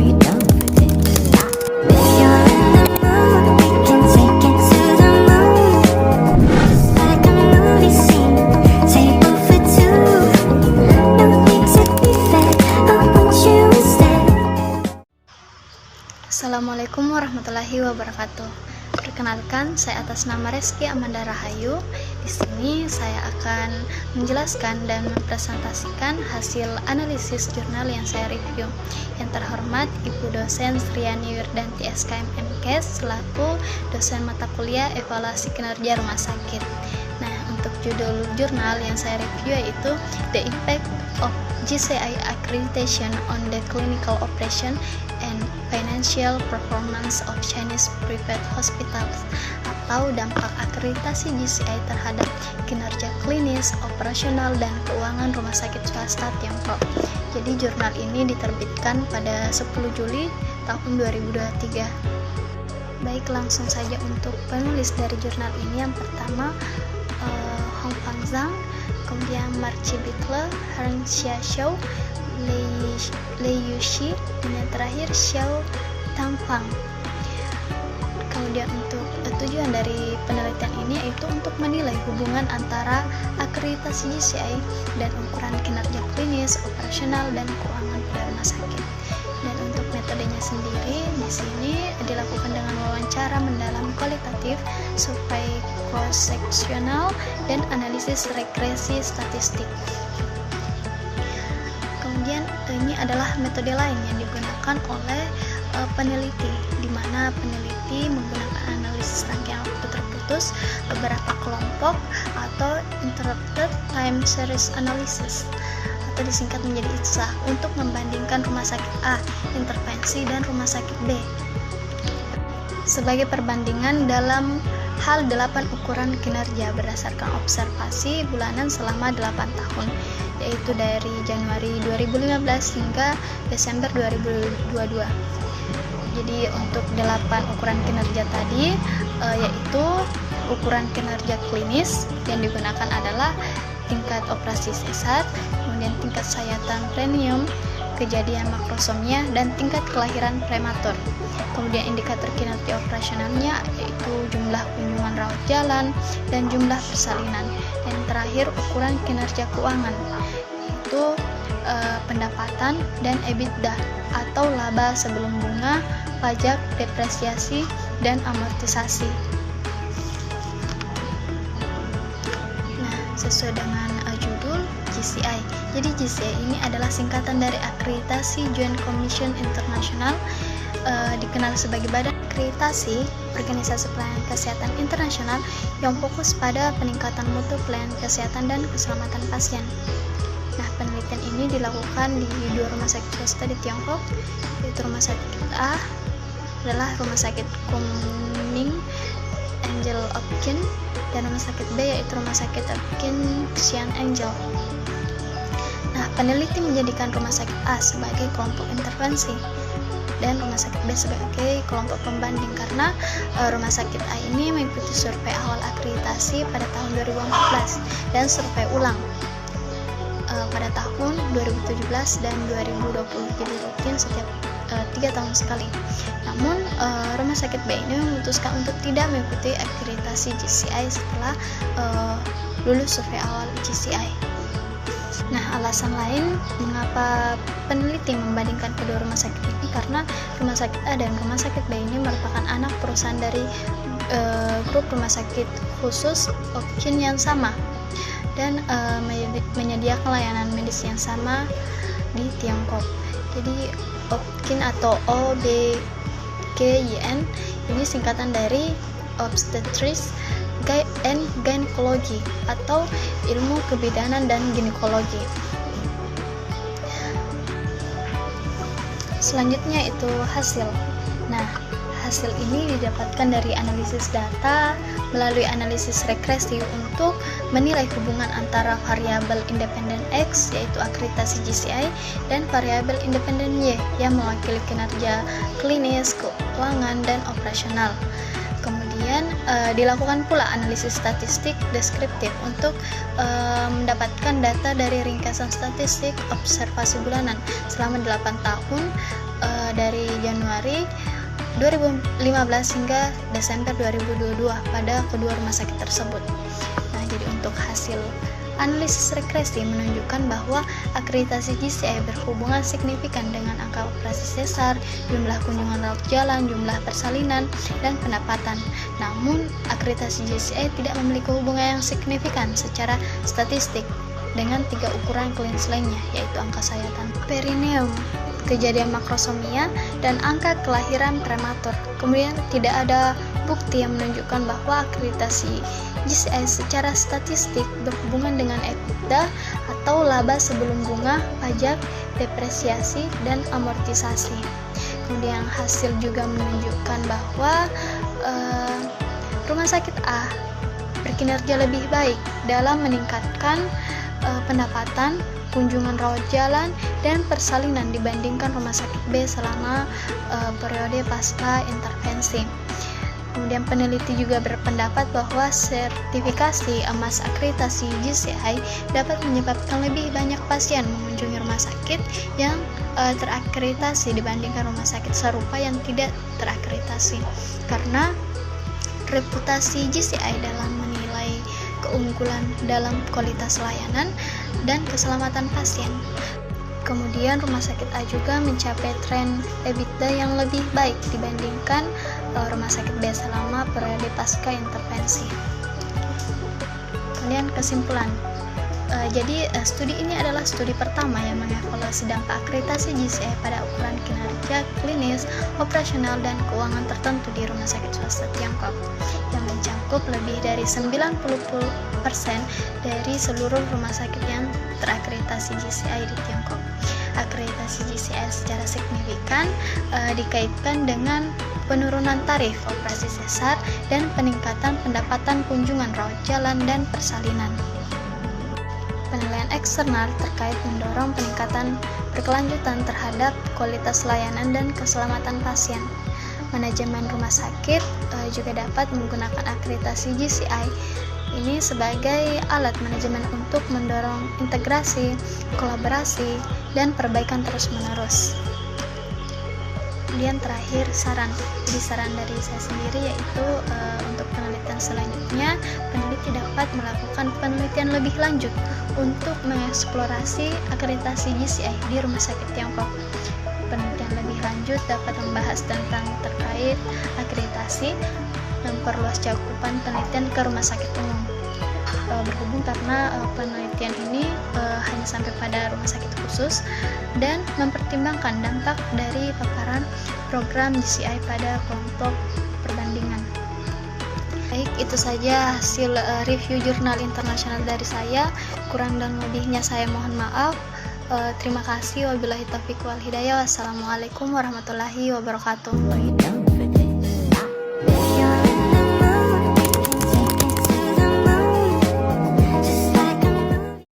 you don't forget. If you're in the mood, we can take it to the moon. Just like a movie scene, table for two. No need to be fed, I want you instead. Assalamualaikum warahmatullahi wabarakatuh. Perkenalkan, saya atas nama Reski Amanda Rahayu. Di sini saya akan menjelaskan dan mempresentasikan hasil analisis jurnal yang saya review. Yang terhormat Ibu dosen Sriani Wirdanti SKM MKes selaku dosen mata kuliah evaluasi kinerja rumah sakit. Nah, untuk judul jurnal yang saya review yaitu The Impact of JCI Accreditation on the Clinical Operation and Financial Performance of Chinese Private Hospitals, atau dampak akreditasi JCI terhadap kinerja klinis, operasional, dan keuangan rumah sakit swasta Tiongkok. Jadi jurnal ini diterbitkan pada 10 Juli tahun 2023. Baik, langsung saja untuk penulis dari jurnal ini. Yang pertama Hong Fang Zhang, kemudian Marci Bickle, Heng Xiaoxiao, Lei Yuxi, dan yang terakhir Xiao Tangfang. Kemudian untuk tujuan dari penelitian ini yaitu untuk menilai hubungan antara akreditasi JCI dan ukuran kinerja klinis, operasional, dan keuangan pada rumah sakit. Dan untuk metodenya sendiri di sini dilakukan dengan wawancara mendalam kualitatif, survei cross-seksional, dan analisis regresi statistik. Kemudian ini adalah metode lain yang digunakan oleh peneliti, di mana peneliti menggunakan analisis rangkaian waktu terputus beberapa kelompok atau interrupted time series analysis, atau disingkat menjadi ITSA, untuk membandingkan rumah sakit A intervensi dan rumah sakit B sebagai perbandingan dalam hal 8 ukuran kinerja berdasarkan observasi bulanan selama 8 tahun, yaitu dari Januari 2015 hingga Desember 2022. Jadi untuk 8 ukuran kinerja tadi yaitu ukuran kinerja klinis yang digunakan adalah tingkat operasi sesar, kemudian tingkat sayatan premium, kejadian makrosomia, dan tingkat kelahiran prematur. Kemudian indikator kinerja operasionalnya yaitu jumlah kunjungan rawat jalan dan jumlah persalinan. Dan terakhir ukuran kinerja keuangan yaitu pendapatan dan EBITDA atau laba sebelum bunga, pajak, depresiasi, dan amortisasi. Nah, sesuai dengan judul JCI. Jadi JCI ini adalah singkatan dari Akreditasi Joint Commission International, dikenal sebagai badan akreditasi organisasi pelayanan kesehatan internasional yang fokus pada peningkatan mutu pelayanan kesehatan dan keselamatan pasien. Nah, penelitian ini dilakukan di 2 rumah sakit swasta di Tiongkok, yaitu rumah sakit A adalah rumah sakit Kunming Angel Opkin, dan rumah sakit B yaitu rumah sakit Opkin Xian Angel. Nah, peneliti menjadikan rumah sakit A sebagai kelompok intervensi dan rumah sakit B sebagai kelompok pembanding karena rumah sakit A ini mengikuti survei awal akreditasi pada tahun 2014 dan survei ulang pada tahun 2017 dan 2020, jadi rutin setiap 3 tahun sekali. Namun rumah sakit B ini memutuskan untuk tidak mengikuti akreditasi JCI setelah lulus survei awal JCI. Nah, alasan lain mengapa peneliti membandingkan kedua rumah sakit ini karena rumah sakit A dan rumah sakit B ini merupakan anak perusahaan dari grup rumah sakit khusus Opkin yang sama dan menyediakan layanan medis yang sama di Tiongkok. Jadi Opkin atau OBGYN ini singkatan dari Obstetrics and Gynecology atau ilmu kebidanan dan ginekologi. Selanjutnya itu hasil. Nah, hasil ini didapatkan dari analisis data melalui analisis regresi untuk menilai hubungan antara variabel independen X yaitu akreditasi JCI dan variabel independen Y yang mewakili kinerja klinis, keuangan, dan operasional. Kemudian dilakukan pula analisis statistik deskriptif untuk mendapatkan data dari ringkasan statistik observasi bulanan selama 8 tahun dari Januari 2015 hingga Desember 2022 pada kedua rumah sakit tersebut. Nah, jadi untuk hasil analisis regresi menunjukkan bahwa akreditasi JCI berhubungan signifikan dengan angka operasi sesar, jumlah kunjungan rawat jalan, jumlah persalinan, dan pendapatan. Namun, akreditasi JCI tidak memiliki hubungan yang signifikan secara statistik dengan 3 ukuran klinis lainnya, yaitu angka sayatan perineum, kejadian makrosomia, dan angka kelahiran prematur. Kemudian tidak ada bukti yang menunjukkan bahwa akreditasi JCI secara statistik berhubungan dengan EBITDA atau laba sebelum bunga, pajak, depresiasi, dan amortisasi. Kemudian hasil juga menunjukkan bahwa rumah sakit A berkinerja lebih baik dalam meningkatkan pendapatan, kunjungan rawat jalan, dan persalinan dibandingkan rumah sakit B selama periode pasca intervensi. Kemudian peneliti juga berpendapat bahwa sertifikasi emas akreditasi JCI dapat menyebabkan lebih banyak pasien mengunjungi rumah sakit yang terakreditasi dibandingkan rumah sakit serupa yang tidak terakreditasi, karena reputasi JCI dalam menilai keunggulan dalam kualitas layanan dan keselamatan pasien. Kemudian rumah sakit A juga mencapai tren EBITDA yang lebih baik dibandingkan rumah sakit B selama periode pasca intervensi. Kemudian kesimpulan. Jadi studi ini adalah studi pertama yang mengevaluasi dampak akreditasi JCI pada ukuran kinerja klinis, operasional, dan keuangan tertentu di rumah sakit swasta Tiongkok yang mencakup lebih dari 90% dari seluruh rumah sakit yang terakreditasi JCI di Tiongkok. Akreditasi JCI secara signifikan dikaitkan dengan penurunan tarif operasi sesar dan peningkatan pendapatan kunjungan rawat jalan dan persalinan. Penilaian eksternal terkait mendorong peningkatan berkelanjutan terhadap kualitas layanan dan keselamatan pasien. Manajemen rumah sakit juga dapat menggunakan akreditasi JCI ini sebagai alat manajemen untuk mendorong integrasi, kolaborasi, dan perbaikan terus-menerus. Kemudian terakhir saran. Jadi saran dari saya sendiri yaitu untuk penelitian selanjutnya, peneliti dapat melakukan penelitian lebih lanjut untuk mengeksplorasi akreditasi JCI di rumah sakit Tiongkok. Penelitian lebih lanjut dapat membahas tentang terkait akreditasi, memperluas cakupan penelitian ke rumah sakit umum. Berhubung karena penelitian ini hanya sampai pada rumah sakit khusus dan mempertimbangkan dampak dari paparan program JCI pada kelompok perbandingan. Baik, itu saja hasil review jurnal internasional dari saya. Kurang dan lebihnya saya mohon maaf. Terima kasih. Wabillahi taufiq wal hidayah. Wassalamualaikum warahmatullahi wabarakatuh.